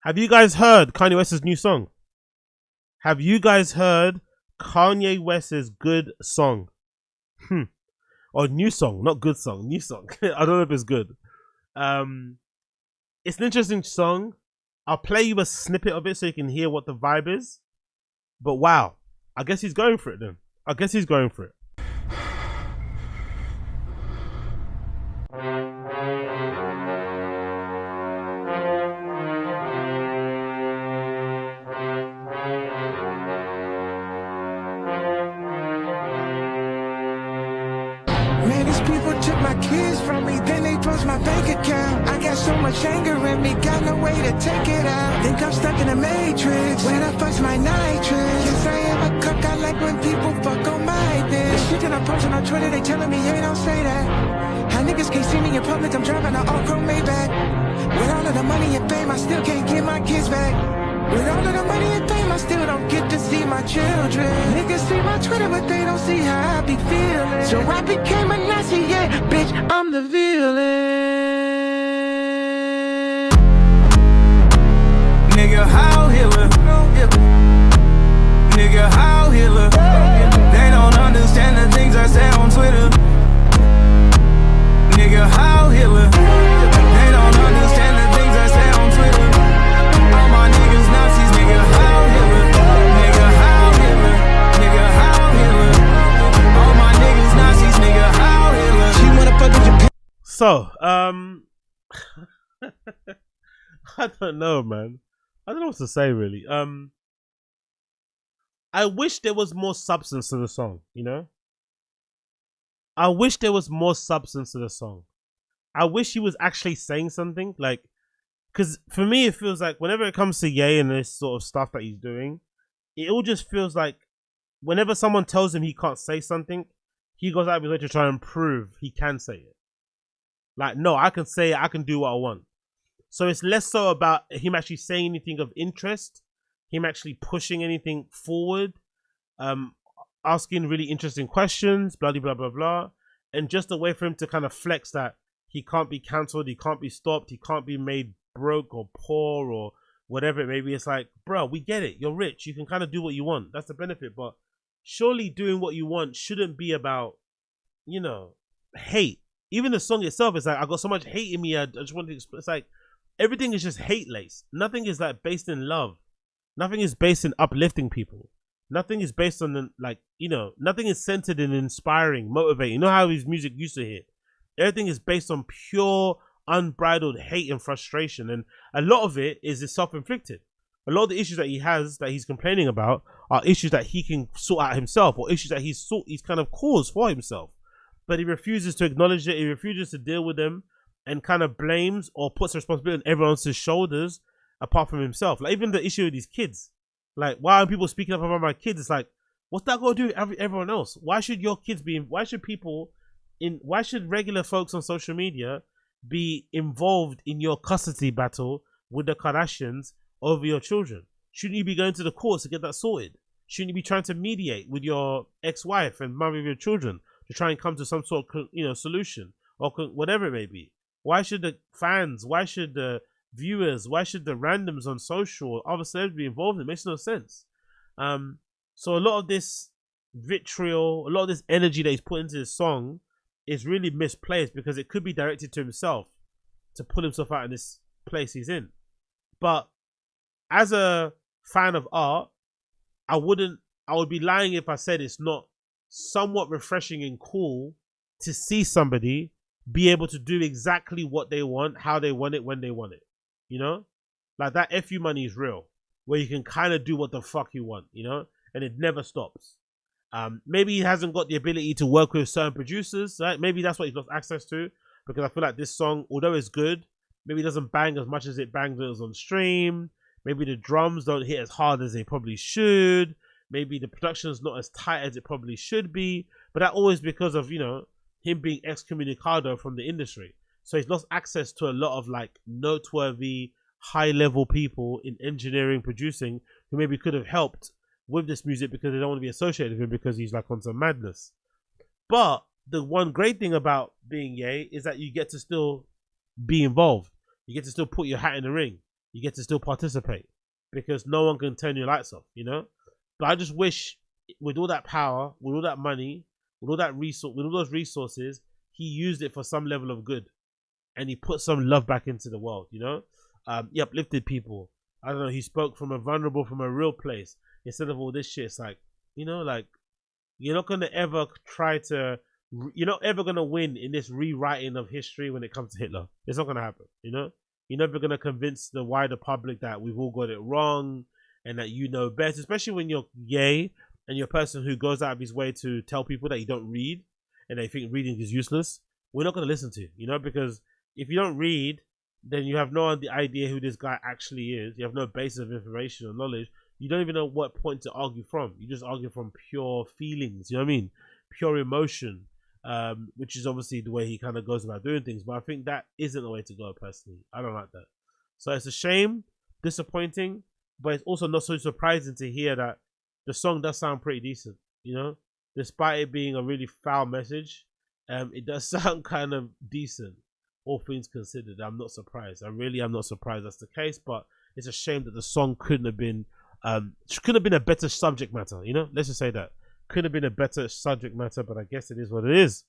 Have you guys heard Kanye West's new song? Have you guys heard Kanye West's good song? Or new song, not good song, new song. I don't know if it's good. It's an interesting song. I'll play you a snippet of it so you can hear what the vibe is. But wow, I guess he's going for it then. I guess he's going for it. Man, these people took my kids from me, then they froze my bank account. I got so much anger in me, got no way to take it out. Think I'm stuck in a matrix, when I fuck's my nitrous. Yes, I am a cook, I like when people fuck on my bitch. The shit that I'm posting on Twitter, they telling me, hey, don't say that. How niggas can't see me in public, I'm driving an all-chrome Maybach. With all of the money and fame, I still can't get my kids back. With all of the money and fame, I still don't get to see my children. Niggas see my Twitter, but they don't see how I be feeling. So I became a Nazi, yeah, bitch, I'm the villain. Nigga, how Hitler? Nigga, how Hitler? They don't understand the things I say on Twitter. Nigga, how Hitler? They don't understand the things I say on Twitter. All my niggas Nazis, nigga, how Hitler? Nigga, how Hitler? Nigga, how Hitler? All my niggas Nazis, nigga, how Hitler? She wanna fuck with your So, I don't know, man. I don't know what to say really. I wish there was more substance to the song, you know? I wish there was more substance to the song. I wish he was actually saying something, like, because for me it feels like whenever it comes to Ye and this sort of stuff that he's doing, it all just feels like whenever someone tells him he can't say something, he goes out of his way to try and prove he can say it. Like, no, I can say it, I can do what I want. So it's less so about him actually saying anything of interest, him actually pushing anything forward, asking really interesting questions, blah, blah, blah, blah, and just a way for him to kind of flex that he can't be cancelled, he can't be stopped, he can't be made broke or poor or whatever it may be. It's like, bro, we get it. You're rich. You can kind of do what you want. That's the benefit. But surely doing what you want shouldn't be about, you know, hate. Even the song itself is like, I got so much hate in me. I just want to express. It's like everything is just hate laced. Nothing is like based in love. Nothing is based in uplifting people. Nothing is based on the, like, you know, nothing is centered in inspiring, motivating. You know how his music used to hit. Everything is based on pure, unbridled hate and frustration. And a lot of it is self-inflicted. A lot of the issues that he has, that he's complaining about, are issues that he can sort out himself, or issues that he's kind of caused for himself. But he refuses to acknowledge it. He refuses to deal with them, and kind of blames or puts responsibility on everyone else's shoulders apart from himself. Like even the issue with these kids. Like, why are people speaking up about my kids? It's like, what's that got to do with everyone else? Why should your kids be, why should regular folks on social media be involved in your custody battle with the Kardashians over your children? Shouldn't you be going to the courts to get that sorted? Shouldn't you be trying to mediate with your ex-wife and mother of your children to try and come to some sort of, you know, solution or whatever it may be? Why should the fans, why should the viewers, why should the randoms on social or other celebrities be involved? It makes no sense. So a lot of this vitriol, a lot of this energy that he's put into this song is really misplaced, because it could be directed to himself to pull himself out of this place he's in. But as a fan of art, I would be lying if I said it's not somewhat refreshing and cool to see somebody be able to do exactly what they want, how they want it, when they want it. You know? Like that FU money is real, where you can kind of do what the fuck you want, you know? And it never stops. Maybe he hasn't got the ability to work with certain producers, right? Maybe that's what he's lost access to, because I feel like this song, although it's good, maybe it doesn't bang as much as it bangs when it was on stream. Maybe the drums don't hit as hard as they probably should. Maybe the production is not as tight as it probably should be. But that always because of, you know, him being excommunicado from the industry. So he's lost access to a lot of like noteworthy, high-level people in engineering, producing, who maybe could have helped with this music because they don't want to be associated with him because he's like on some madness. But the one great thing about being Ye is that you get to still be involved. You get to still put your hat in the ring. you get to still participate because no one can turn your lights off, you know. But I just wish, with all that power, with all that money, with all that resource, with all those resources, he used it for some level of good, and he put some love back into the world, you know. He uplifted people. I don't know. He spoke from a real place instead of all this shit. It's like, you know, like you're not gonna ever try to. You're not ever gonna win in this rewriting of history when it comes to Hitler. It's not gonna happen. You know, you're never gonna convince the wider public that we've all got it wrong and that you know best. Especially when you're gay and you're a person who goes out of his way to tell people that you don't read and they think reading is useless. We're not gonna listen to you, you know, because if you don't read, then you have no idea who this guy actually is. You have no basis of information or knowledge. You don't even know what point to argue from. You just argue from pure feelings. You know what I mean? Pure emotion, which is obviously the way he kind of goes about doing things. But I think that isn't the way to go, personally. I don't like that. So it's a shame, disappointing, but it's also not so surprising to hear that the song does sound pretty decent. You know, despite it being a really foul message, it does sound kind of decent. All things considered, I'm not surprised. I really am not surprised that's the case, but it's a shame that the song couldn't have been a better subject matter, you know? Let's just say that. Could have been a better subject matter, but I guess it is what it is.